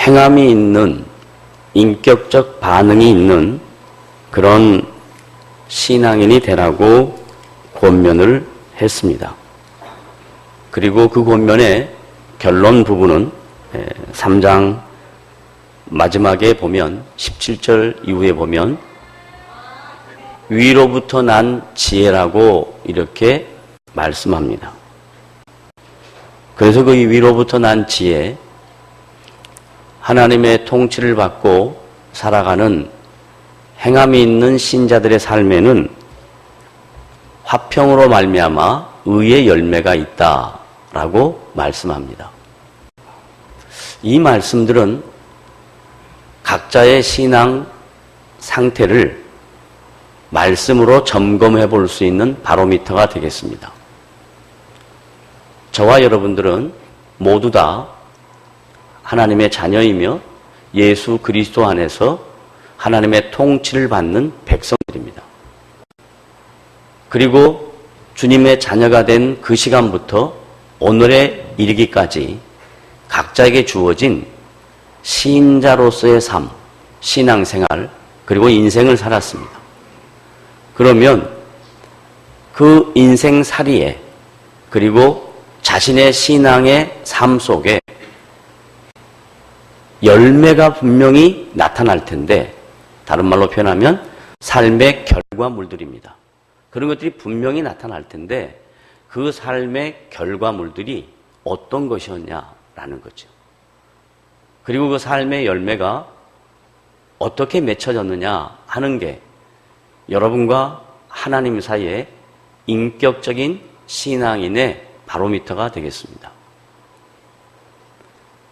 행함이 있는, 인격적 반응이 있는 그런 신앙인이 되라고 권면을 했습니다. 그리고 그 권면의 결론 부분은 3장 마지막에 보면 17절 이후에 보면 위로부터 난 지혜라고 이렇게 말씀합니다. 그래서 그 위로부터 난 지혜, 하나님의 통치를 받고 살아가는 행함이 있는 신자들의 삶에는 화평으로 말미암아 의의 열매가 있다라고 말씀합니다. 이 말씀들은 각자의 신앙 상태를 말씀으로 점검해 볼 수 있는 바로미터가 되겠습니다. 저와 여러분들은 모두 다 하나님의 자녀이며 예수 그리스도 안에서 하나님의 통치를 받는 백성들입니다. 그리고 주님의 자녀가 된 그 시간부터 오늘에 이르기까지 각자에게 주어진 신자로서의 삶, 신앙생활, 그리고 인생을 살았습니다. 그러면 그 인생살이에 그리고 자신의 신앙의 삶 속에 열매가 분명히 나타날 텐데, 다른 말로 표현하면 삶의 결과물들입니다. 그런 것들이 분명히 나타날 텐데 그 삶의 결과물들이 어떤 것이었냐라는 거죠. 그리고 그 삶의 열매가 어떻게 맺혀졌느냐 하는 게 여러분과 하나님 사이의 인격적인 신앙인의 바로미터가 되겠습니다.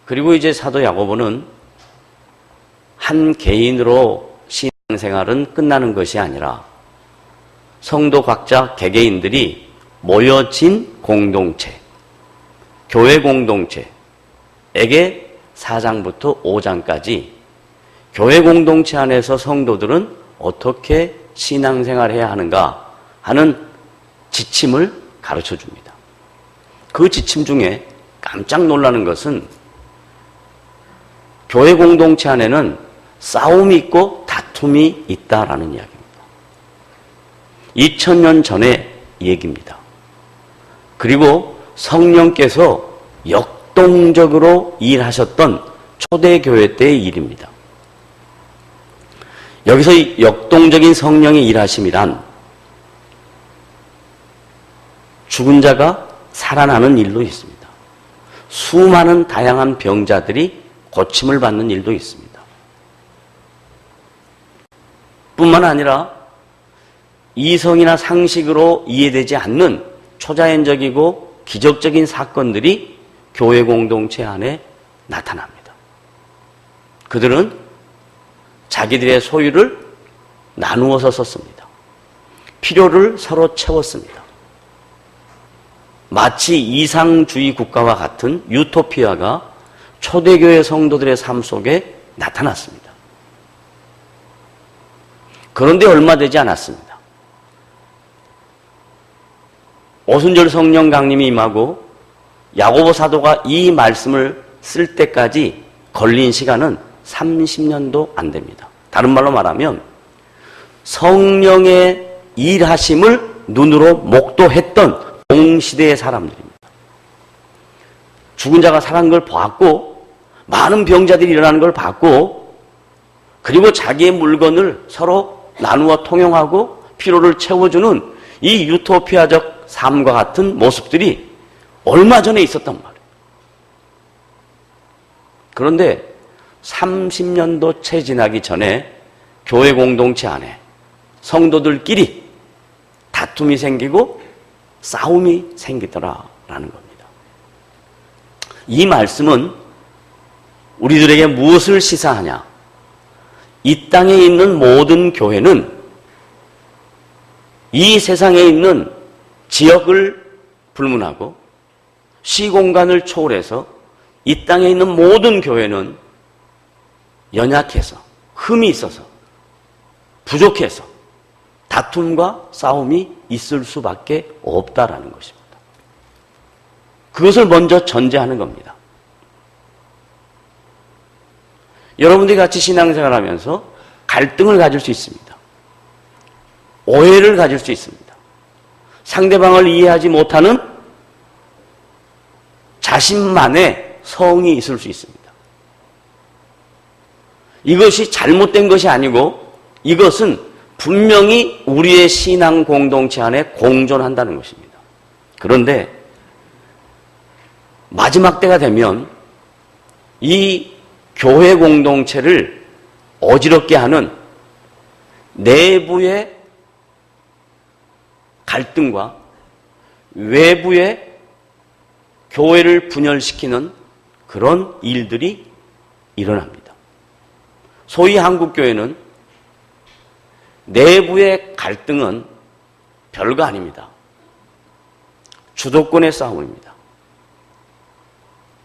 그리고 이제 사도 야고보는 한 개인으로 신앙생활은 끝나는 것이 아니라 성도 각자 개개인들이 모여진 공동체, 교회 공동체에게 4장부터 5장까지 교회 공동체 안에서 성도들은 어떻게 신앙생활해야 하는가 하는 지침을 가르쳐 줍니다. 그 지침 중에 깜짝 놀라는 것은 교회 공동체 안에는 싸움이 있고 다툼이 있다라는 이야기입니다. 2000년 전의 얘기입니다. 그리고 성령께서 역동적으로 일하셨던 초대교회 때의 일입니다. 여기서 역동적인 성령의 일하심이란 죽은 자가 살아나는 일도 있습니다. 수많은 다양한 병자들이 고침을 받는 일도 있습니다. 뿐만 아니라 이성이나 상식으로 이해되지 않는 초자연적이고 기적적인 사건들이 교회 공동체 안에 나타납니다. 그들은 자기들의 소유를 나누어서 썼습니다. 필요를 서로 채웠습니다. 마치 이상주의 국가와 같은 유토피아가 초대교회 성도들의 삶 속에 나타났습니다. 그런데 얼마 되지 않았습니다. 오순절 성령 강림이 임하고 야고보 사도가 이 말씀을 쓸 때까지 걸린 시간은 30년도 안 됩니다. 다른 말로 말하면 성령의 일하심을 눈으로 목도했던 동시대의 사람들입니다. 죽은 자가 살아난 걸 봤고 많은 병자들이 일어나는 걸 봤고 그리고 자기의 물건을 서로 나누어 통용하고 피로를 채워주는 이 유토피아적 삶과 같은 모습들이 얼마 전에 있었단 말이에요. 그런데 30년도 채 지나기 전에 교회 공동체 안에 성도들끼리 다툼이 생기고 싸움이 생기더라라는 겁니다. 이 말씀은 우리들에게 무엇을 시사하냐? 이 땅에 있는 모든 교회는 이 세상에 있는 지역을 불문하고 시공간을 초월해서 이 땅에 있는 모든 교회는 연약해서 흠이 있어서 부족해서 다툼과 싸움이 있을 수밖에 없다라는 것입니다. 그것을 먼저 전제하는 겁니다. 여러분들이 같이 신앙생활 하면서 갈등을 가질 수 있습니다. 오해를 가질 수 있습니다. 상대방을 이해하지 못하는 자신만의 성이 있을 수 있습니다. 이것이 잘못된 것이 아니고 이것은 분명히 우리의 신앙 공동체 안에 공존한다는 것입니다. 그런데 마지막 때가 되면 이 교회 공동체를 어지럽게 하는 내부의 갈등과 외부의 교회를 분열시키는 그런 일들이 일어납니다. 소위 한국교회는 내부의 갈등은 별거 아닙니다. 주도권의 싸움입니다.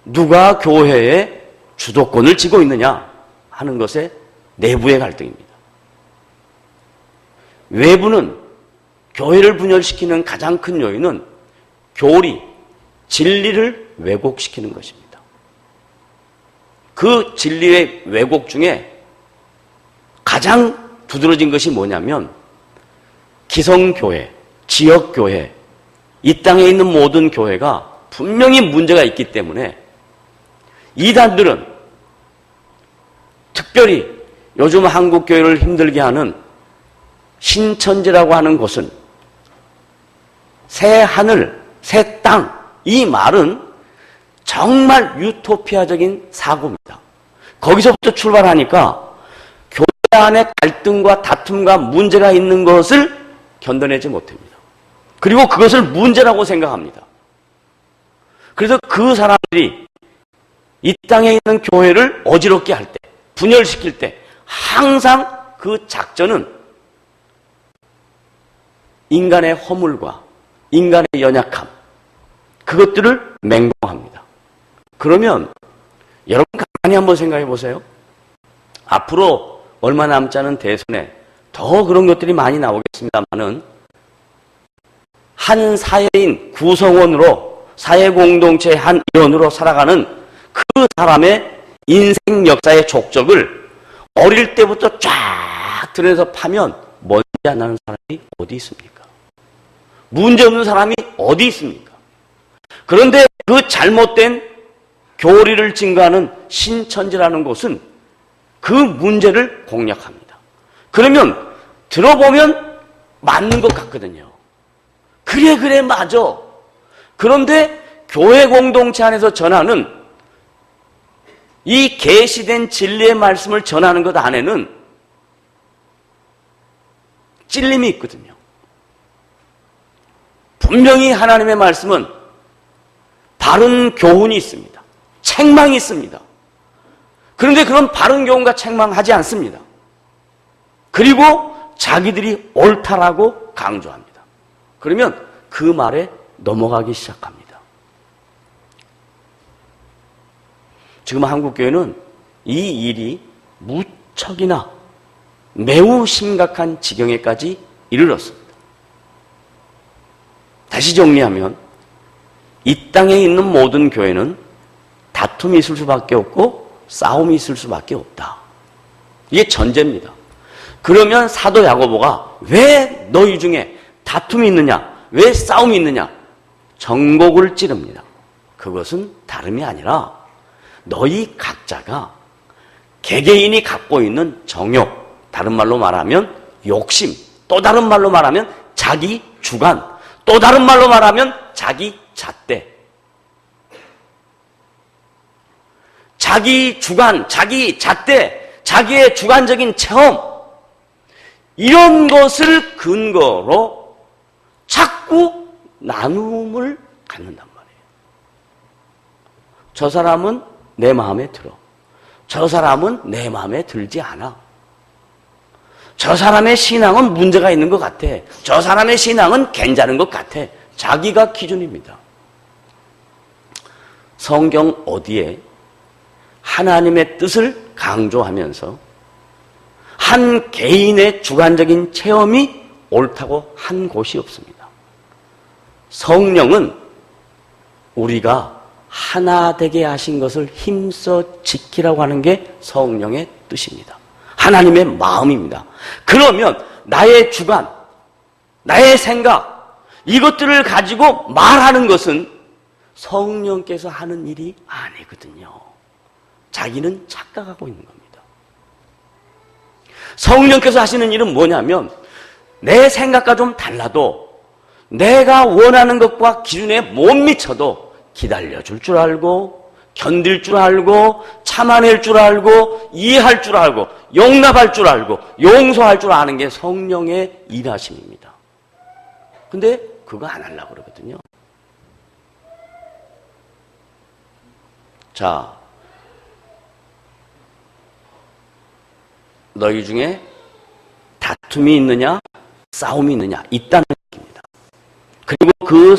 누가 교회의 주도권을 쥐고 있느냐 하는 것의 내부의 갈등입니다. 외부는 교회를 분열시키는 가장 큰 요인은 교리, 진리를 왜곡시키는 것입니다. 그 진리의 왜곡 중에 가장 두드러진 것이 뭐냐면 기성교회, 지역교회, 이 땅에 있는 모든 교회가 분명히 문제가 있기 때문에 이단들은 특별히 요즘 한국교회를 힘들게 하는 신천지라고 하는 곳은 새 하늘, 새 땅, 이 말은 정말 유토피아적인 사고입니다. 거기서부터 출발하니까 교회 안에 갈등과 다툼과 문제가 있는 것을 견뎌내지 못합니다. 그리고 그것을 문제라고 생각합니다. 그래서 그 사람들이 이 땅에 있는 교회를 어지럽게 할 때, 분열시킬 때 항상 그 작전은 인간의 허물과 인간의 연약함, 그것들을 맹공합니다. 그러면 여러분 가만히 한번 생각해 보세요. 앞으로 얼마 남지 않은 대선에 더 그런 것들이 많이 나오겠습니다만은 한 사회인 구성원으로 사회 공동체의 한 일원으로 살아가는 그 사람의 인생 역사의 족적을 어릴 때부터 쫙 들여서 파면 먼지 안 나는 사람이 어디 있습니까? 문제 없는 사람이 어디 있습니까? 그런데 그 잘못된 교리를 증거하는 신천지라는 곳은 그 문제를 공략합니다. 그러면 들어보면 맞는 것 같거든요. 그래 맞아. 그런데 교회 공동체 안에서 전하는 이 계시된 진리의 말씀을 전하는 것 안에는 찔림이 있거든요. 분명히 하나님의 말씀은 바른 교훈이 있습니다. 책망이 있습니다. 그런데 그런 바른 교훈과 책망하지 않습니다. 그리고 자기들이 옳다라고 강조합니다. 그러면 그 말에 넘어가기 시작합니다. 지금 한국교회는 이 일이 무척이나 매우 심각한 지경에까지 이르렀습니다. 다시 정리하면 이 땅에 있는 모든 교회는 다툼이 있을 수밖에 없고 싸움이 있을 수밖에 없다. 이게 전제입니다. 그러면 사도 야고보가 왜 너희 중에 다툼이 있느냐? 왜 싸움이 있느냐? 정곡을 찌릅니다. 그것은 다름이 아니라 너희 각자가 개개인이 갖고 있는 정욕, 다른 말로 말하면 욕심, 또 다른 말로 말하면 자기 주관, 또 다른 말로 말하면 자기 잣대. 자기 주관, 자기 잣대, 자기의 주관적인 체험, 이런 것을 근거로 자꾸 나눔을 갖는단 말이에요. 저 사람은 내 마음에 들어. 저 사람은 내 마음에 들지 않아. 저 사람의 신앙은 문제가 있는 것 같아. 저 사람의 신앙은 괜찮은 것 같아. 자기가 기준입니다. 성경 어디에 하나님의 뜻을 강조하면서 한 개인의 주관적인 체험이 옳다고 한 곳이 없습니다. 성령은 우리가 하나 되게 하신 것을 힘써 지키라고 하는 게 성령의 뜻입니다. 하나님의 마음입니다. 그러면 나의 주관, 나의 생각, 이것들을 가지고 말하는 것은 성령께서 하는 일이 아니거든요. 자기는 착각하고 있는 겁니다. 성령께서 하시는 일은 뭐냐면 내 생각과 좀 달라도 내가 원하는 것과 기준에 못 미쳐도 기다려줄 줄 알고 견딜 줄 알고 참아낼 줄 알고 이해할 줄 알고 용납할 줄 알고 용서할 줄 아는 게 성령의 일하심입니다. 근데 그거 안 하려고 그러거든요. 자, 너희 중에 다툼이 있느냐 싸움이 있느냐 있다는 얘기입니다. 그리고 그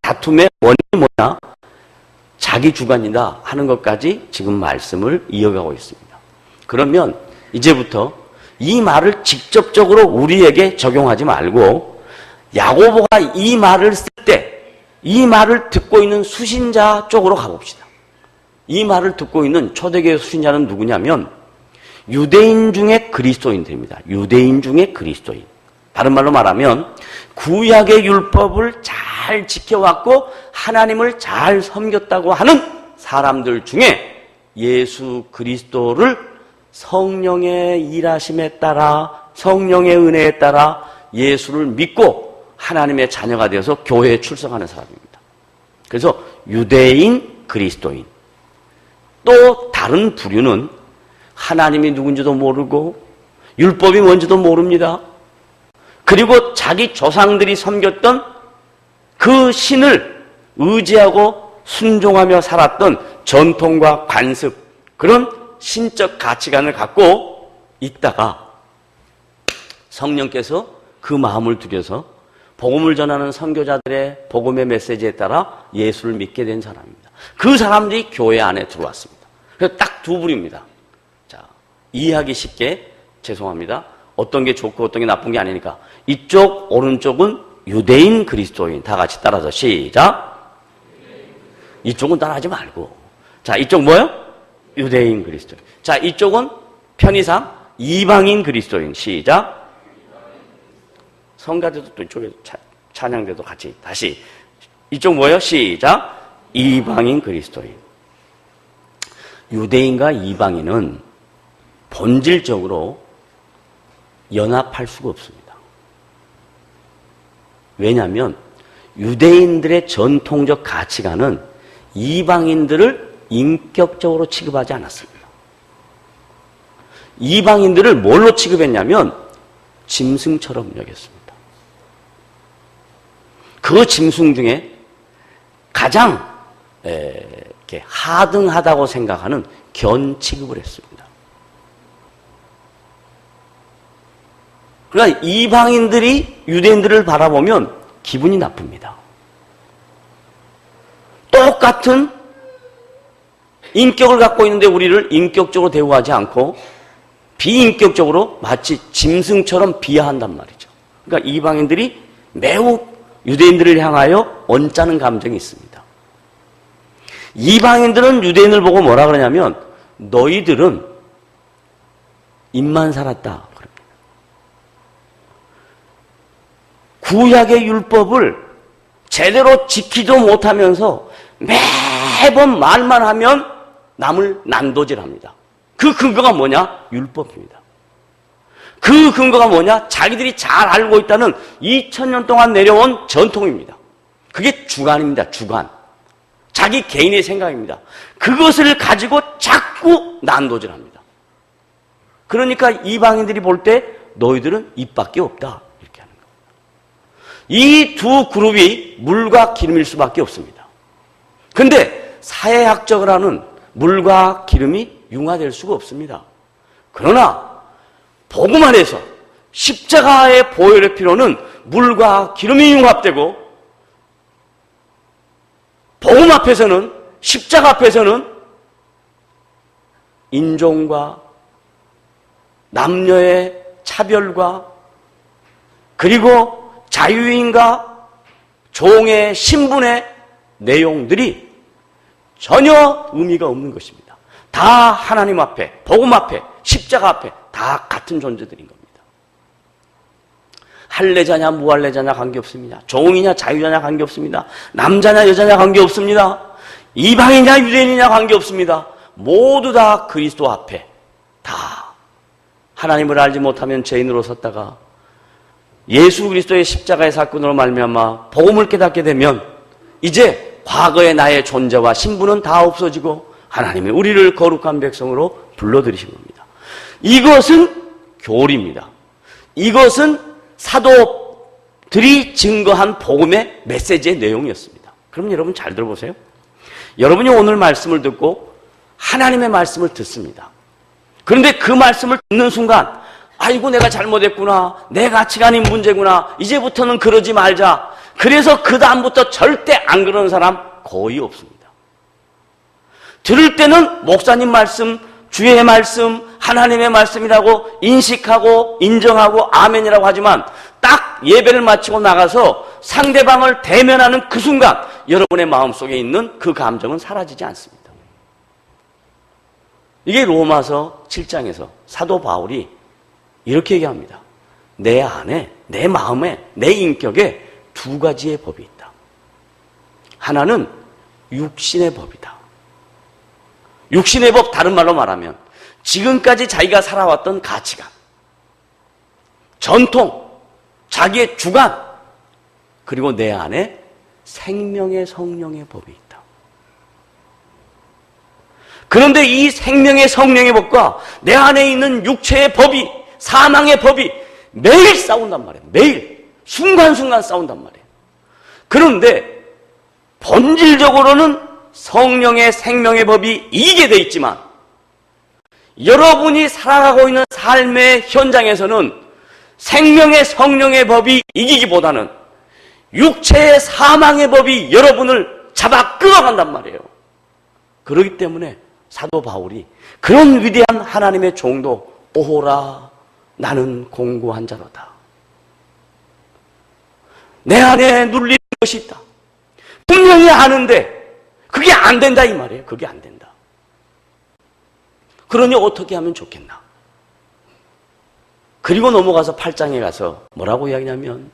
다툼의 원인이 뭐냐? 자기 주관이다 하는 것까지 지금 말씀을 이어가고 있습니다. 그러면 이제부터 이 말을 직접적으로 우리에게 적용하지 말고 야고보가 이 말을 쓸 때 이 말을 듣고 있는 수신자 쪽으로 가봅시다. 이 말을 듣고 있는 초대교회 수신자는 누구냐면 유대인 중에 그리스도인들입니다. 유대인 중에 그리스도인. 다른 말로 말하면 구약의 율법을 잘 지켜왔고 하나님을 잘 섬겼다고 하는 사람들 중에 예수 그리스도를 성령의 일하심에 따라 성령의 은혜에 따라 예수를 믿고 하나님의 자녀가 되어서 교회에 출석하는 사람입니다. 그래서 유대인, 그리스도인. 또 다른 부류는 하나님이 누군지도 모르고 율법이 뭔지도 모릅니다. 그리고 자기 조상들이 섬겼던 그 신을 의지하고 순종하며 살았던 전통과 관습, 그런 신적 가치관을 갖고 있다가 성령께서 그 마음을 들여서 복음을 전하는 선교자들의 복음의 메시지에 따라 예수를 믿게 된 사람입니다. 그 사람들이 교회 안에 들어왔습니다. 그래서 딱 두 부류입니다. 자, 이해하기 쉽게 죄송합니다. 어떤 게 좋고 어떤 게 나쁜 게 아니니까 이쪽 오른쪽은 유대인 그리스도인 다 같이 따라서 시작. 이쪽은 따라하지 말고 자 이쪽 뭐요? 유대인 그리스도인. 자 이쪽은 편의상 이방인 그리스도인 시작. 성가대도 또 이쪽에 찬양대도 같이 다시 이쪽 뭐요? 시작. 이방인 그리스도인. 유대인과 이방인은 본질적으로 연합할 수가 없습니다. 왜냐하면 유대인들의 전통적 가치관은 이방인들을 인격적으로 취급하지 않았습니다. 이방인들을 뭘로 취급했냐면 짐승처럼 여겼습니다. 그 짐승 중에 가장 이렇게 하등하다고 생각하는 견 취급을 했습니다. 그러니까 이방인들이 유대인들을 바라보면 기분이 나쁩니다. 똑같은 인격을 갖고 있는데 우리를 인격적으로 대우하지 않고 비인격적으로 마치 짐승처럼 비하한단 말이죠. 그러니까 이방인들이 매우 유대인들을 향하여 언짢은 감정이 있습니다. 이방인들은 유대인을 보고 뭐라 그러냐면 너희들은 입만 살았다. 구약의 율법을 제대로 지키도 못하면서 매번 말만 하면 남을 난도질합니다. 그 근거가 뭐냐? 율법입니다. 그 근거가 뭐냐? 자기들이 잘 알고 있다는 2000년 동안 내려온 전통입니다. 그게 주관입니다. 주관. 자기 개인의 생각입니다. 그것을 가지고 자꾸 난도질합니다. 그러니까 이방인들이 볼 때 너희들은 입밖에 없다. 이렇게 하는 겁니다. 이 두 그룹이 물과 기름일 수밖에 없습니다. 근데 사회학적으로 하는 물과 기름이 융화될 수가 없습니다. 그러나 복음 안에서 십자가의 보혈의 피로는 물과 기름이 융합되고 복음 앞에서는 십자가 앞에서는 인종과 남녀의 차별과 그리고 자유인과 종의 신분의 내용들이 전혀 의미가 없는 것입니다. 다 하나님 앞에, 복음 앞에, 십자가 앞에 다 같은 존재들인 겁니다. 할례자냐 무할례자냐 관계없습니다. 종이냐 자유자냐 관계없습니다. 남자냐 여자냐 관계없습니다. 이방이냐 유대인이냐 관계없습니다. 모두 다 그리스도 앞에 다 하나님을 알지 못하면 죄인으로 섰다가 예수 그리스도의 십자가의 사건으로 말미암아 복음을 깨닫게 되면 이제 과거의 나의 존재와 신분은 다 없어지고 하나님이 우리를 거룩한 백성으로 불러들이신 겁니다. 이것은 교리입니다. 이것은 사도들이 증거한 복음의 메시지의 내용이었습니다. 그럼 여러분 잘 들어보세요. 여러분이 오늘 말씀을 듣고 하나님의 말씀을 듣습니다. 그런데 그 말씀을 듣는 순간 아이고 내가 잘못했구나, 내 가치관이 문제구나, 이제부터는 그러지 말자, 그래서 그 다음부터 절대 안 그러는 사람 거의 없습니다. 들을 때는 목사님 말씀, 주의 말씀, 하나님의 말씀이라고 인식하고 인정하고 아멘이라고 하지만 딱 예배를 마치고 나가서 상대방을 대면하는 그 순간 여러분의 마음속에 있는 그 감정은 사라지지 않습니다. 이게 로마서 7장에서 사도 바울이 이렇게 얘기합니다. 내 안에, 내 마음에, 내 인격에 두 가지의 법이 있다. 하나는 육신의 법이다. 육신의 법, 다른 말로 말하면 지금까지 자기가 살아왔던 가치관, 전통, 자기의 주관, 그리고 내 안에 생명의 성령의 법이 있다. 그런데 이 생명의 성령의 법과 내 안에 있는 육체의 법이, 사망의 법이 매일 싸운단 말이에요. 매일 순간순간 싸운단 말이에요. 그런데 본질적으로는 성령의 생명의 법이 이기게 돼 있지만 여러분이 살아가고 있는 삶의 현장에서는 생명의 성령의 법이 이기기보다는 육체의 사망의 법이 여러분을 잡아 끌어간단 말이에요. 그렇기 때문에 사도 바울이 그런 위대한 하나님의 종도 오호라 나는 공고한 자로다. 내 안에 눌리는 것이 있다. 분명히 아는데 그게 안 된다 이 말이에요. 그게 안 된다. 그러니 어떻게 하면 좋겠나? 그리고 넘어가서 8장에 가서 뭐라고 이야기냐면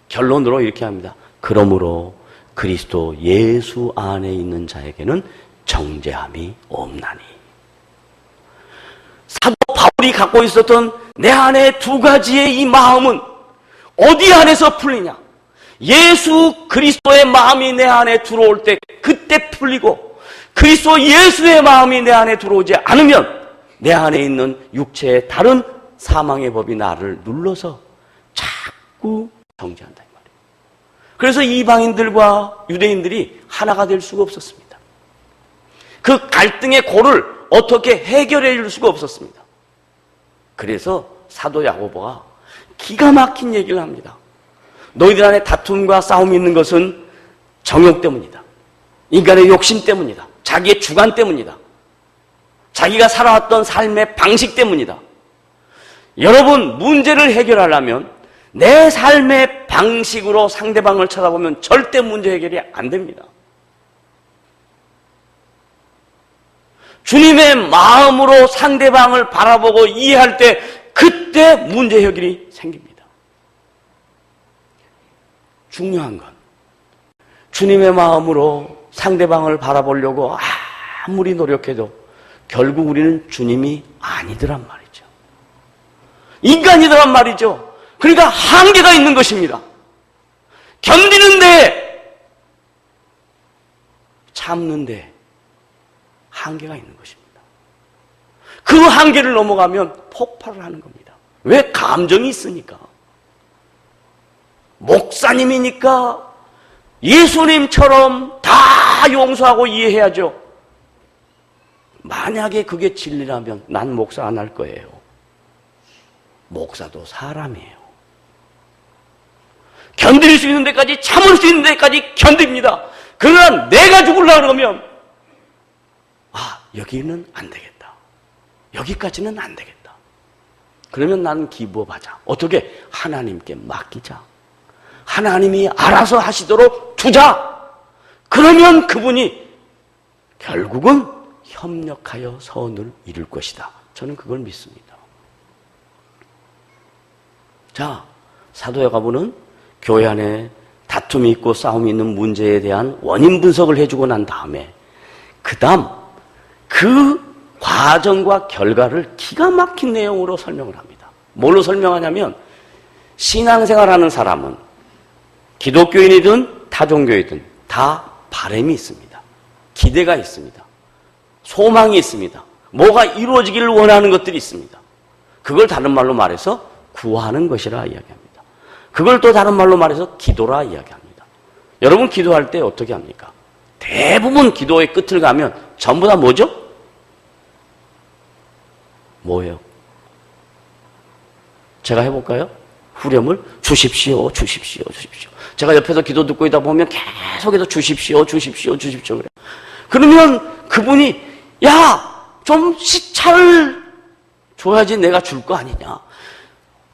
결론으로 이렇게 합니다. 그러므로 그리스도 예수 안에 있는 자에게는 정죄함이 없나니. 사도 바울이 갖고 있었던 내 안에 두 가지의 이 마음은 어디 안에서 풀리냐? 예수 그리스도의 마음이 내 안에 들어올 때 그때 풀리고 그리스도 예수의 마음이 내 안에 들어오지 않으면 내 안에 있는 육체의 다른 사망의 법이 나를 눌러서 자꾸 정죄한다 이 말이에요. 그래서 이방인들과 유대인들이 하나가 될 수가 없었습니다. 그 갈등의 골을 어떻게 해결해 줄 수가 없었습니다. 그래서 사도 야고보가 기가 막힌 얘기를 합니다. 너희들 안에 다툼과 싸움이 있는 것은 정욕 때문이다. 인간의 욕심 때문이다. 자기의 주관 때문이다. 자기가 살아왔던 삶의 방식 때문이다. 여러분, 문제를 해결하려면 내 삶의 방식으로 상대방을 쳐다보면 절대 문제 해결이 안 됩니다. 주님의 마음으로 상대방을 바라보고 이해할 때 그때 문제 해결이 생깁니다. 중요한 건 주님의 마음으로 상대방을 바라보려고 아무리 노력해도 결국 우리는 주님이 아니더란 말이죠. 인간이더란 말이죠. 그러니까 한계가 있는 것입니다. 견디는데, 참는데 한계가 있는 것입니다. 그 한계를 넘어가면 폭발을 하는 겁니다. 왜? 감정이 있으니까. 목사님이니까 예수님처럼 다 용서하고 이해해야죠. 만약에 그게 진리라면 난 목사 안 할 거예요. 목사도 사람이에요. 견딜 수 있는 데까지, 참을 수 있는 데까지 견딥니다. 그러나 내가 죽으려고 그러면 여기는 안 되겠다. 여기까지는 안 되겠다. 그러면 나는 기부업하자. 어떻게? 하나님께 맡기자. 하나님이 알아서 하시도록 두자. 그러면 그분이 결국은 협력하여 선을 이룰 것이다. 저는 그걸 믿습니다. 자, 사도 야고보는 교회 안에 다툼이 있고 싸움이 있는 문제에 대한 원인 분석을 해주고 난 다음에 그 다음 그 과정과 결과를 기가 막힌 내용으로 설명을 합니다. 뭘로 설명하냐면 신앙생활하는 사람은 기독교인이든 타종교이든 다 바람이 있습니다. 기대가 있습니다. 소망이 있습니다. 뭐가 이루어지기를 원하는 것들이 있습니다. 그걸 다른 말로 말해서 구하는 것이라 이야기합니다. 그걸 또 다른 말로 말해서 기도라 이야기합니다. 여러분 기도할 때 어떻게 합니까? 대부분 기도의 끝을 가면 전부 다 뭐죠? 뭐예요? 제가 해볼까요? 후렴을 주십시오, 주십시오, 주십시오. 제가 옆에서 기도 듣고 있다 보면 계속해서 주십시오, 주십시오, 주십시오 그래요. 그러면 그분이 야, 좀 시차를 줘야지 내가 줄 거 아니냐.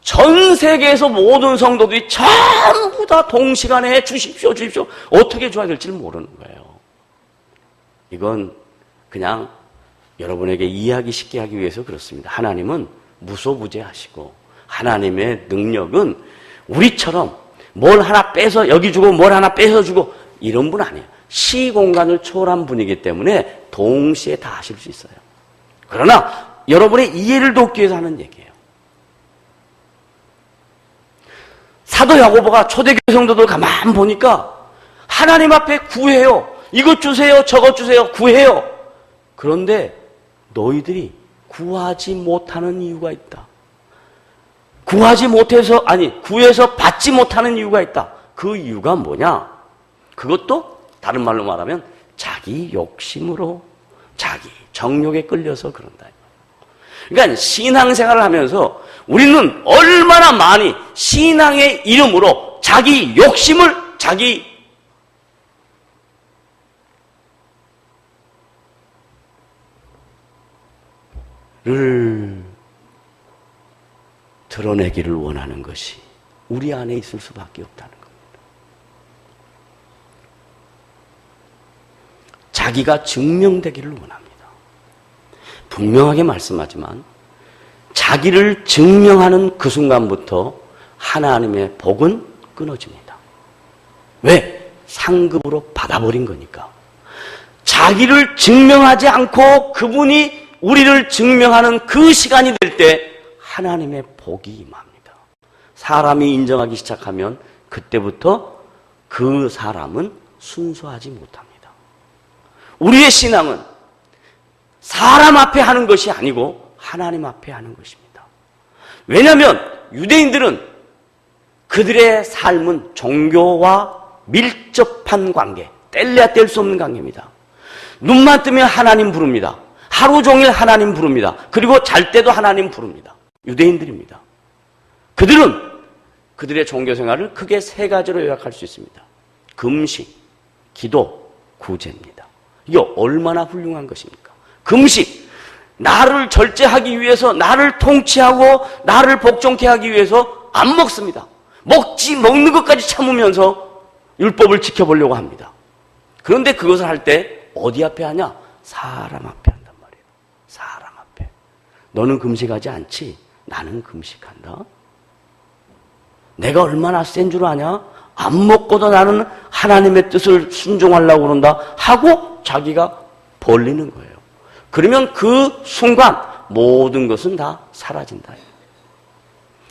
전 세계에서 모든 성도들이 전부 다 동시간에 주십시오, 주십시오. 어떻게 줘야 될지 모르는 거예요. 이건 그냥 여러분에게 이해하기 쉽게 하기 위해서 그렇습니다. 하나님은 무소부재하시고 하나님의 능력은 우리처럼 뭘 하나 빼서 여기 주고 뭘 하나 빼서 주고 이런 분 아니에요. 시공간을 초월한 분이기 때문에 동시에 다 하실 수 있어요. 그러나 여러분의 이해를 돕기 위해서 하는 얘기예요. 사도 야고보가 초대교회 성도들 가만 보니까 하나님 앞에 구해요. 이것 주세요, 저것 주세요, 구해요. 그런데 너희들이 구하지 못하는 이유가 있다. 구해서 받지 못하는 이유가 있다. 그 이유가 뭐냐? 그것도 다른 말로 말하면 자기 욕심으로, 자기 정욕에 끌려서 그런다. 그러니까 신앙생활을 하면서 우리는 얼마나 많이 신앙의 이름으로 자기 욕심을, 자기를 드러내기를 원하는 것이 우리 안에 있을 수밖에 없다는 겁니다. 자기가 증명되기를 원합니다. 분명하게 말씀하지만 자기를 증명하는 그 순간부터 하나님의 복은 끊어집니다. 왜? 상급으로 받아버린 거니까. 자기를 증명하지 않고 그분이 우리를 증명하는 그 시간이 될 때 하나님의 복이 임합니다. 사람이 인정하기 시작하면 그때부터 그 사람은 순수하지 못합니다. 우리의 신앙은 사람 앞에 하는 것이 아니고 하나님 앞에 하는 것입니다. 왜냐하면 유대인들은 그들의 삶은 종교와 밀접한 관계, 뗄래야 뗄 수 없는 관계입니다. 눈만 뜨면 하나님 부릅니다. 하루 종일 하나님 부릅니다. 그리고 잘 때도 하나님 부릅니다. 유대인들입니다. 그들은 그들의 종교생활을 크게 세 가지로 요약할 수 있습니다. 금식, 기도, 구제입니다. 이게 얼마나 훌륭한 것입니까? 금식, 나를 절제하기 위해서, 나를 통치하고 나를 복종케 하기 위해서 안 먹습니다. 먹는 것까지 참으면서 율법을 지켜보려고 합니다. 그런데 그것을 할 때 어디 앞에 하냐? 사람 앞에 한단 말이에요. 사람 앞에. 너는 금식하지 않지? 나는 금식한다. 내가 얼마나 센 줄 아냐? 안 먹고도 나는 하나님의 뜻을 순종하려고 그런다 하고 자기가 벌리는 거예요. 그러면 그 순간 모든 것은 다 사라진다.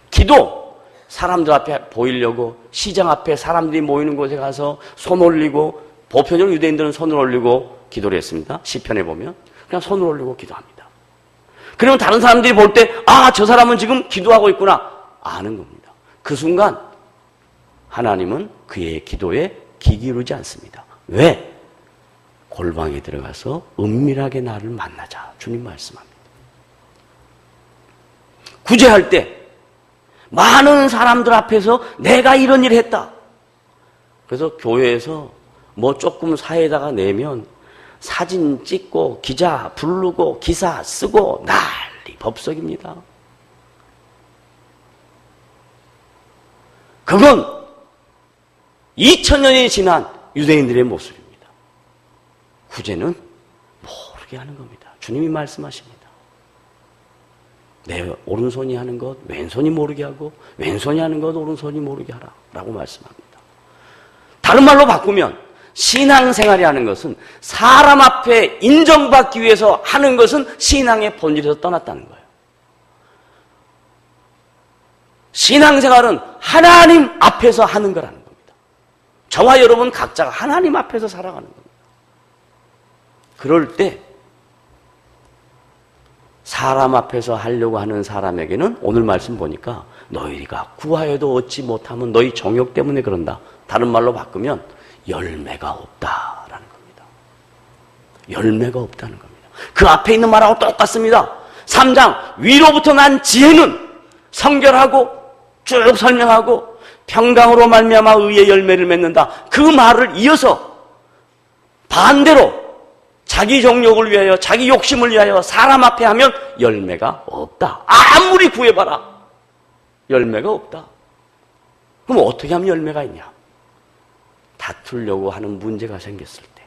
기도, 사람들 앞에 보이려고 시장 앞에 사람들이 모이는 곳에 가서 손 올리고, 보편적으로 유대인들은 손을 올리고 기도를 했습니다. 시편에 보면 그냥 손을 올리고 기도합니다. 그러면 다른 사람들이 볼 때 저 사람은 지금 기도하고 있구나 아는 겁니다. 그 순간 하나님은 그의 기도에 귀 기울이지 않습니다. 왜? 골방에 들어가서 은밀하게 나를 만나자. 주님 말씀합니다. 구제할 때 많은 사람들 앞에서 내가 이런 일을 했다. 그래서 교회에서 뭐 조금 사회에다가 내면 사진 찍고 기자 부르고 기사 쓰고 난리 법석입니다. 그건 2000년이 지난 유대인들의 모습입니다. 구제는 모르게 하는 겁니다. 주님이 말씀하십니다. 내 오른손이 하는 것 왼손이 모르게 하고 왼손이 하는 것 오른손이 모르게 하라 라고 말씀합니다. 다른 말로 바꾸면 신앙생활이 하는 것은 사람 앞에 인정받기 위해서 하는 것은 신앙의 본질에서 떠났다는 거예요. 신앙생활은 하나님 앞에서 하는 거라는 겁니다. 저와 여러분 각자가 하나님 앞에서 살아가는 겁니다. 그럴 때 사람 앞에서 하려고 하는 사람에게는 오늘 말씀 보니까 너희가 구하여도 얻지 못하면 너희 정욕 때문에 그런다. 다른 말로 바꾸면 열매가 없다라는 겁니다. 열매가 없다는 겁니다. 그 앞에 있는 말하고 똑같습니다. 3장 위로부터 난 지혜는 성결하고 쭉 설명하고 평강으로 말미암아 의의 열매를 맺는다. 그 말을 이어서 반대로 자기 정욕을 위하여 자기 욕심을 위하여 사람 앞에 하면 열매가 없다. 아무리 구해봐라. 열매가 없다. 그럼 어떻게 하면 열매가 있냐? 다투려고 하는 문제가 생겼을 때,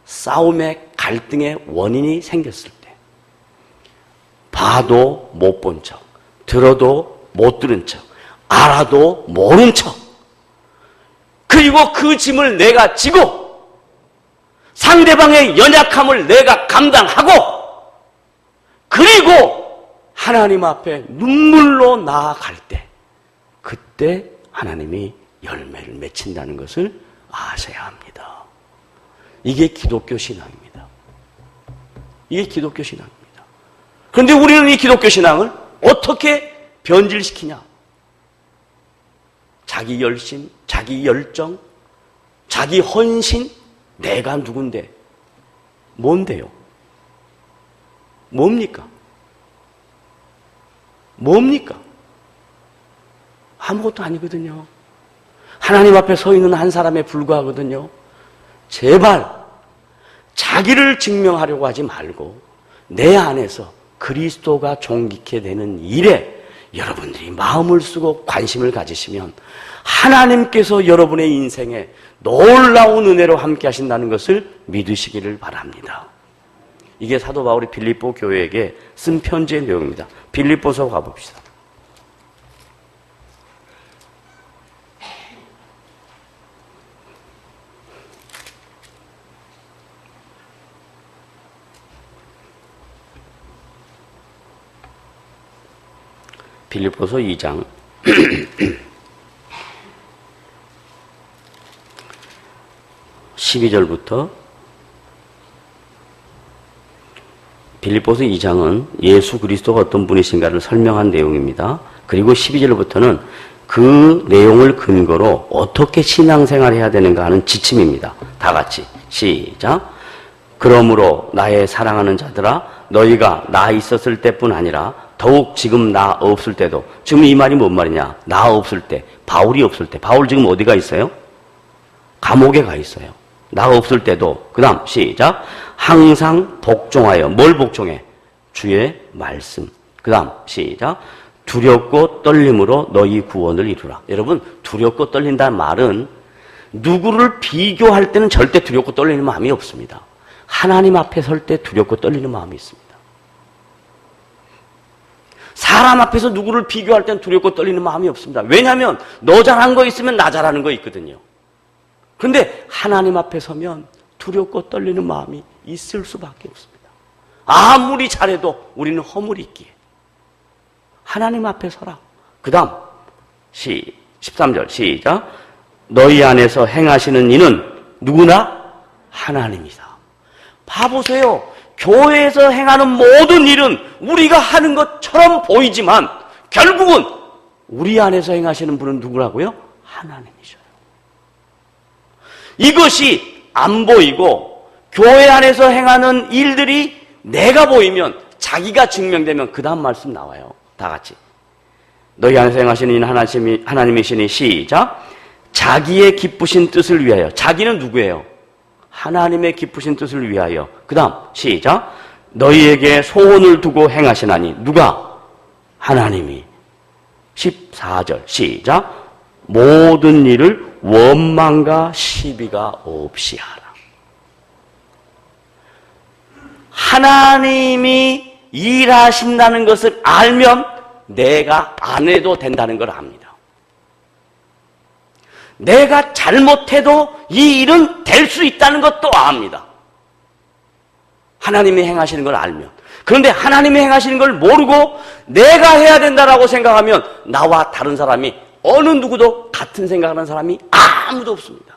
싸움의 갈등의 원인이 생겼을 때, 봐도 못 본 척, 들어도 못 들은 척, 알아도 모른 척, 그리고 그 짐을 내가 지고 상대방의 연약함을 내가 감당하고 그리고 하나님 앞에 눈물로 나아갈 때 그때 하나님이 열매를 맺힌다는 것을 아셔야 합니다. 이게 기독교 신앙입니다. 이게 기독교 신앙입니다. 그런데 우리는 이 기독교 신앙을 어떻게 변질시키냐? 자기 열심, 자기 열정, 자기 헌신, 내가 누군데? 뭔데요? 뭡니까? 뭡니까? 아무것도 아니거든요. 하나님 앞에 서 있는 한 사람에 불과하거든요. 제발 자기를 증명하려고 하지 말고 내 안에서 그리스도가 존귀케 되는 일에 여러분들이 마음을 쓰고 관심을 가지시면 하나님께서 여러분의 인생에 놀라운 은혜로 함께 하신다는 것을 믿으시기를 바랍니다. 이게 사도 바울이 빌립보 교회에게 쓴 편지의 내용입니다. 빌립보서 가봅시다. 빌립보서 2장 12절부터 빌립보서 2장은 예수 그리스도가 어떤 분이신가를 설명한 내용입니다. 그리고 12절부터는 그 내용을 근거로 어떻게 신앙생활을 해야 되는가 하는 지침입니다. 다 같이 시작. 그러므로 나의 사랑하는 자들아 너희가 나 있었을 때뿐 아니라 더욱 지금 나 없을 때도. 지금 이 말이 뭔 말이냐? 나 없을 때, 바울이 없을 때. 바울 지금 어디가 있어요? 감옥에 가 있어요. 나 없을 때도. 그 다음 시작. 항상 복종하여. 뭘 복종해? 주의 말씀. 그 다음 시작. 두렵고 떨림으로 너희 구원을 이루라. 여러분, 두렵고 떨린다는 말은 누구를 비교할 때는 절대 두렵고 떨리는 마음이 없습니다. 하나님 앞에 설 때 두렵고 떨리는 마음이 있습니다. 사람 앞에서 누구를 비교할 때는 두렵고 떨리는 마음이 없습니다. 왜냐하면 너 잘한 거 있으면 나 잘하는 거 있거든요. 그런데 하나님 앞에 서면 두렵고 떨리는 마음이 있을 수밖에 없습니다. 아무리 잘해도 우리는 허물이 있기에 하나님 앞에 서라. 그 다음 13절 시작. 너희 안에서 행하시는 이는 누구나 하나님이다. 봐보세요. 교회에서 행하는 모든 일은 우리가 하는 것처럼 보이지만 결국은 우리 안에서 행하시는 분은 누구라고요? 하나님이셔요. 이것이 안 보이고 교회 안에서 행하는 일들이 내가 보이면 자기가 증명되면 그 다음 말씀 나와요. 다 같이. 너희 안에서 행하시는 이는 하나님이시니 시작. 자기의 기쁘신 뜻을 위하여. 자기는 누구예요? 하나님의 기쁘신 뜻을 위하여. 그 다음 시작. 너희에게 소원을 두고 행하시나니. 누가? 하나님이. 14절 시작. 모든 일을 원망과 시비가 없이 하라. 하나님이 일하신다는 것을 알면 내가 안 해도 된다는 걸 압니다. 내가 잘못해도 이 일은 될 수 있다는 것도 압니다. 하나님이 행하시는 걸 알면. 그런데 하나님이 행하시는 걸 모르고 내가 해야 된다라고 생각하면 나와 다른 사람이, 어느 누구도 같은 생각하는 사람이 아무도 없습니다.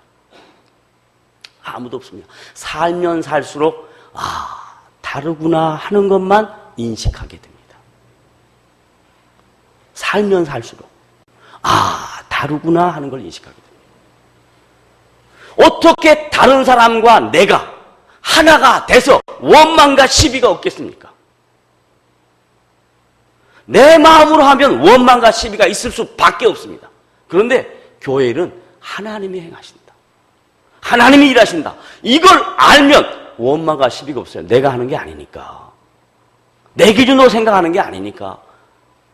아무도 없습니다. 살면 살수록 다르구나 하는 것만 인식하게 됩니다. 살면 살수록 다르구나 하는 걸 인식하게 됩니다. 어떻게 다른 사람과 내가 하나가 돼서 원망과 시비가 없겠습니까? 내 마음으로 하면 원망과 시비가 있을 수밖에 없습니다. 그런데 교회 일은 하나님이 행하신다. 하나님이 일하신다. 이걸 알면 원망과 시비가 없어요. 내가 하는 게 아니니까. 내 기준으로 생각하는 게 아니니까.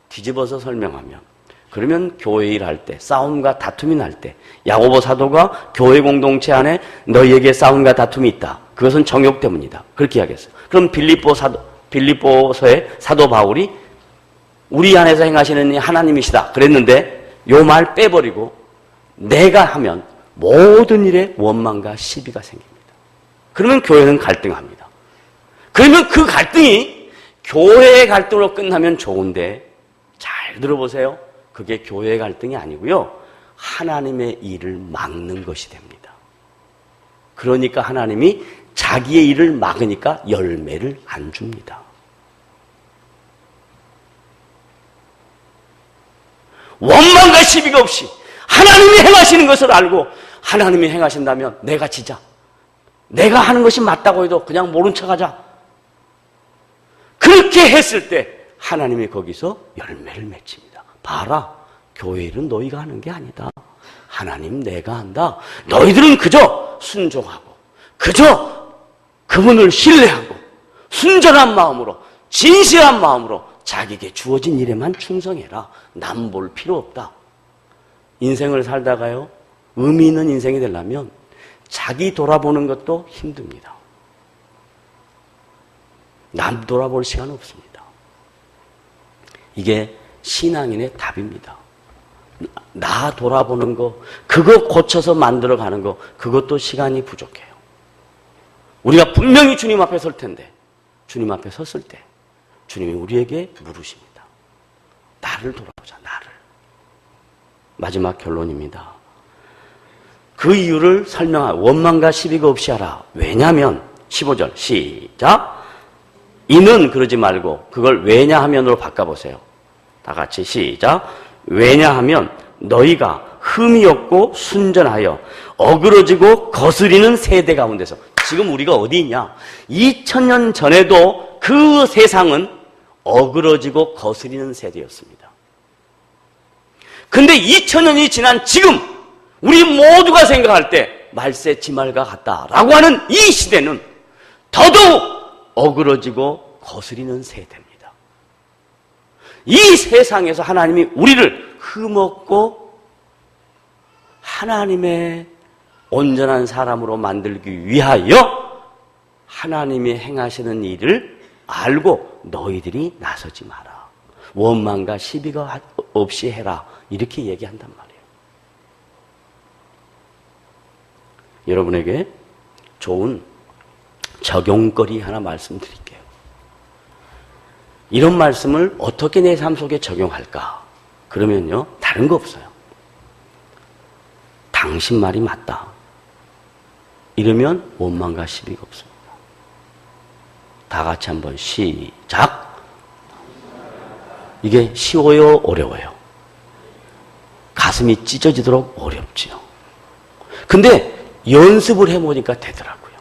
뒤집어서 설명하면, 그러면 교회 일할 때, 싸움과 다툼이 날 때, 야고보 사도가 교회 공동체 안에 너희에게 싸움과 다툼이 있다. 그것은 정욕 때문이다. 그렇게 이야기했어요. 그럼 빌립보서의 사도 바울이 우리 안에서 행하시는 이 하나님이시다 그랬는데, 요 말 빼버리고 내가 하면 모든 일에 원망과 시비가 생깁니다. 그러면 교회는 갈등합니다. 그러면 그 갈등이 교회의 갈등으로 끝나면 좋은데, 잘 들어보세요. 그게 교회의 갈등이 아니고요, 하나님의 일을 막는 것이 됩니다. 그러니까 하나님이 자기의 일을 막으니까 열매를 안 줍니다. 원망과 시비가 없이 하나님이 행하시는 것을 알고 하나님이 행하신다면 내가 지자. 내가 하는 것이 맞다고 해도 그냥 모른 척하자. 그렇게 했을 때 하나님이 거기서 열매를 맺힙니다. 봐라, 교회 일은 너희가 하는 게 아니다. 하나님 내가 한다. 너희들은 그저 순종하고 그저 그분을 신뢰하고 순전한 마음으로, 진실한 마음으로 자기에게 주어진 일에만 충성해라. 남 볼 필요 없다. 인생을 살다가요, 의미 있는 인생이 되려면 자기 돌아보는 것도 힘듭니다. 남 돌아볼 시간 없습니다. 이게 신앙인의 답입니다. 나 돌아보는 거, 그거 고쳐서 만들어가는 거, 그것도 시간이 부족해요. 우리가 분명히 주님 앞에 설 텐데, 주님 앞에 섰을 때 주님이 우리에게 물으십니다. 나를 돌아보자, 나를. 마지막 결론입니다. 그 이유를 설명할, 원망과 시비가 없이 하라. 왜냐하면 15절 시작. 이는 그러지 말고 그걸 왜냐하면으로 바꿔보세요. 다 같이 시작. 왜냐하면 너희가 흠이 없고 순전하여 어그러지고 거스리는 세대 가운데서. 지금 우리가 어디 있냐? 2000년 전에도 그 세상은 어그러지고 거스리는 세대였습니다. 근데 2000년이 지난 지금 우리 모두가 생각할 때 말세 지말과 같다라고 하는 이 시대는 더더욱 어그러지고 거스리는 세대입니다. 이 세상에서 하나님이 우리를 흠없고 하나님의 온전한 사람으로 만들기 위하여 하나님이 행하시는 일을 알고 너희들이 나서지 마라. 원망과 시비가 없이 해라. 이렇게 얘기한단 말이에요. 여러분에게 좋은 적용거리 하나 말씀드릴게요. 이런 말씀을 어떻게 내 삶 속에 적용할까? 그러면요, 다른 거 없어요. 당신 말이 맞다. 이러면 원망과 시비가 없습니다. 다 같이 한번 시작. 이게 쉬워요, 어려워요? 가슴이 찢어지도록 어렵지요. 근데 연습을 해보니까 되더라고요.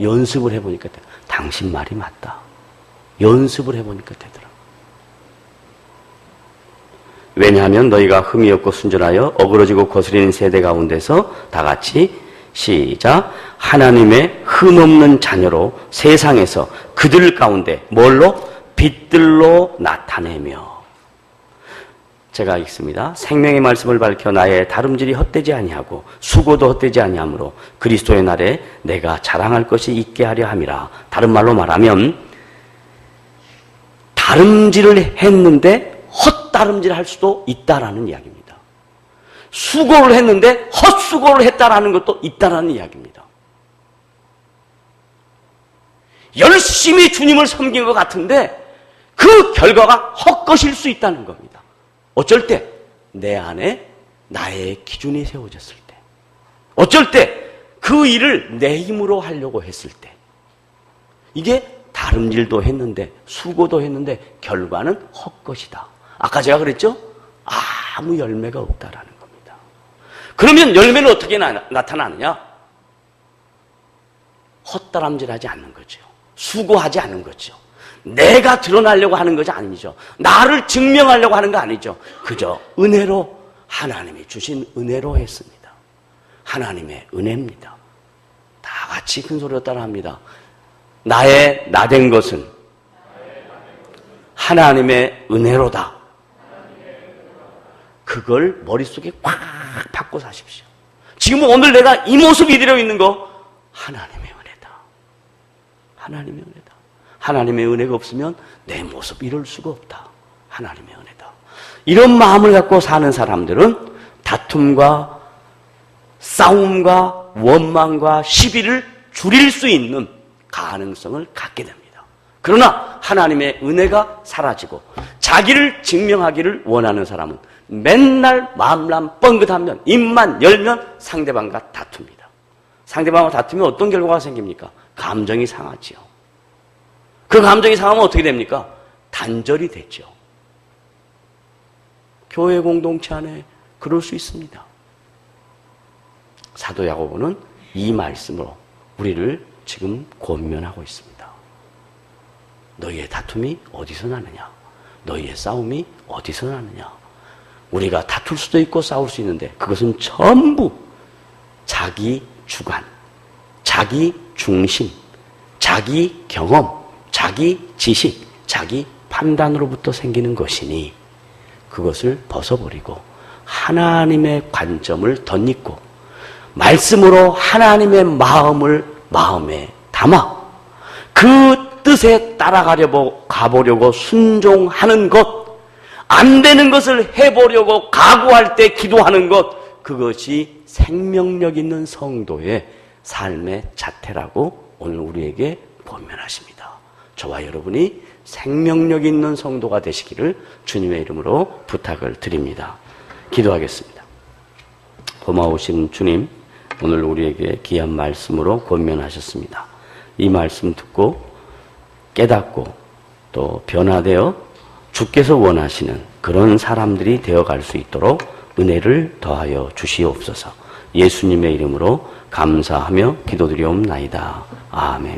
연습을 해보니까 당신 말이 맞다. 연습을 해보니까 되더라고요. 왜냐하면 너희가 흠이 없고 순전하여 어그러지고 거스리는 세대 가운데서 다 같이 시작. 하나님의 흠없는 자녀로 세상에서 그들 가운데 뭘로? 빛들로 나타내며. 제가 읽습니다. 생명의 말씀을 밝혀 나의 다름질이 헛되지 아니하고 수고도 헛되지 아니하므로 그리스도의 날에 내가 자랑할 것이 있게 하려 함이라. 다른 말로 말하면 다름질을 했는데 헛다름질 할 수도 있다라는 이야기입니다. 수고를 했는데 헛수고를 했다라는 것도 있다라는 이야기입니다. 열심히 주님을 섬긴 것 같은데 그 결과가 헛것일 수 있다는 겁니다. 어쩔 때 내 안에 나의 기준이 세워졌을 때, 어쩔 때 그 일을 내 힘으로 하려고 했을 때, 이게 다름질도 했는데 수고도 했는데 결과는 헛것이다. 아까 제가 그랬죠? 아무 열매가 없다라는 겁니다. 그러면 열매는 어떻게 나타나느냐? 헛다람질하지 않는 거죠. 수고하지 않는 거죠. 내가 드러나려고 하는 것이 아니죠. 나를 증명하려고 하는 거 아니죠. 그저 은혜로, 하나님이 주신 은혜로 했습니다. 하나님의 은혜입니다. 다 같이 큰 소리로 따라합니다. 나의 나된 것은 하나님의 은혜로다. 그걸 머릿속에 꽉 받고 사십시오. 지금 오늘 내가 이 모습 이대로 있는 거 하나님의 은혜다. 하나님의 은혜다. 하나님의 은혜가 없으면 내 모습 이럴 수가 없다. 하나님의 은혜다. 이런 마음을 갖고 사는 사람들은 다툼과 싸움과 원망과 시비를 줄일 수 있는 가능성을 갖게 됩니다. 그러나 하나님의 은혜가 사라지고 자기를 증명하기를 원하는 사람은 맨날 마음만 뻥긋하면 입만 열면 상대방과 다툽니다. 상대방과 다투면 어떤 결과가 생깁니까? 감정이 상하지요. 그 감정이 상하면 어떻게 됩니까? 단절이 되죠. 교회 공동체 안에 그럴 수 있습니다. 사도 야고보는 이 말씀으로 우리를 지금 권면하고 있습니다. 너희의 다툼이 어디서 나느냐? 너희의 싸움이 어디서 나느냐? 우리가 다툴 수도 있고 싸울 수 있는데 그것은 전부 자기 주관, 자기 중심, 자기 경험, 자기 지식, 자기 판단으로부터 생기는 것이니 그것을 벗어버리고 하나님의 관점을 덧입고 말씀으로 하나님의 마음을 마음에 담아 그 뜻에 따라가보려고 순종하는 것, 안 되는 것을 해보려고 각오할 때 기도하는 것, 그것이 생명력 있는 성도의 삶의 자태라고 오늘 우리에게 권면하십니다. 저와 여러분이 생명력 있는 성도가 되시기를 주님의 이름으로 부탁을 드립니다. 기도하겠습니다. 고마우신 주님, 오늘 우리에게 귀한 말씀으로 권면하셨습니다. 이 말씀 듣고 깨닫고 또 변화되어 주께서 원하시는 그런 사람들이 되어갈 수 있도록 은혜를 더하여 주시옵소서. 예수님의 이름으로 감사하며 기도드리옵나이다. 아멘.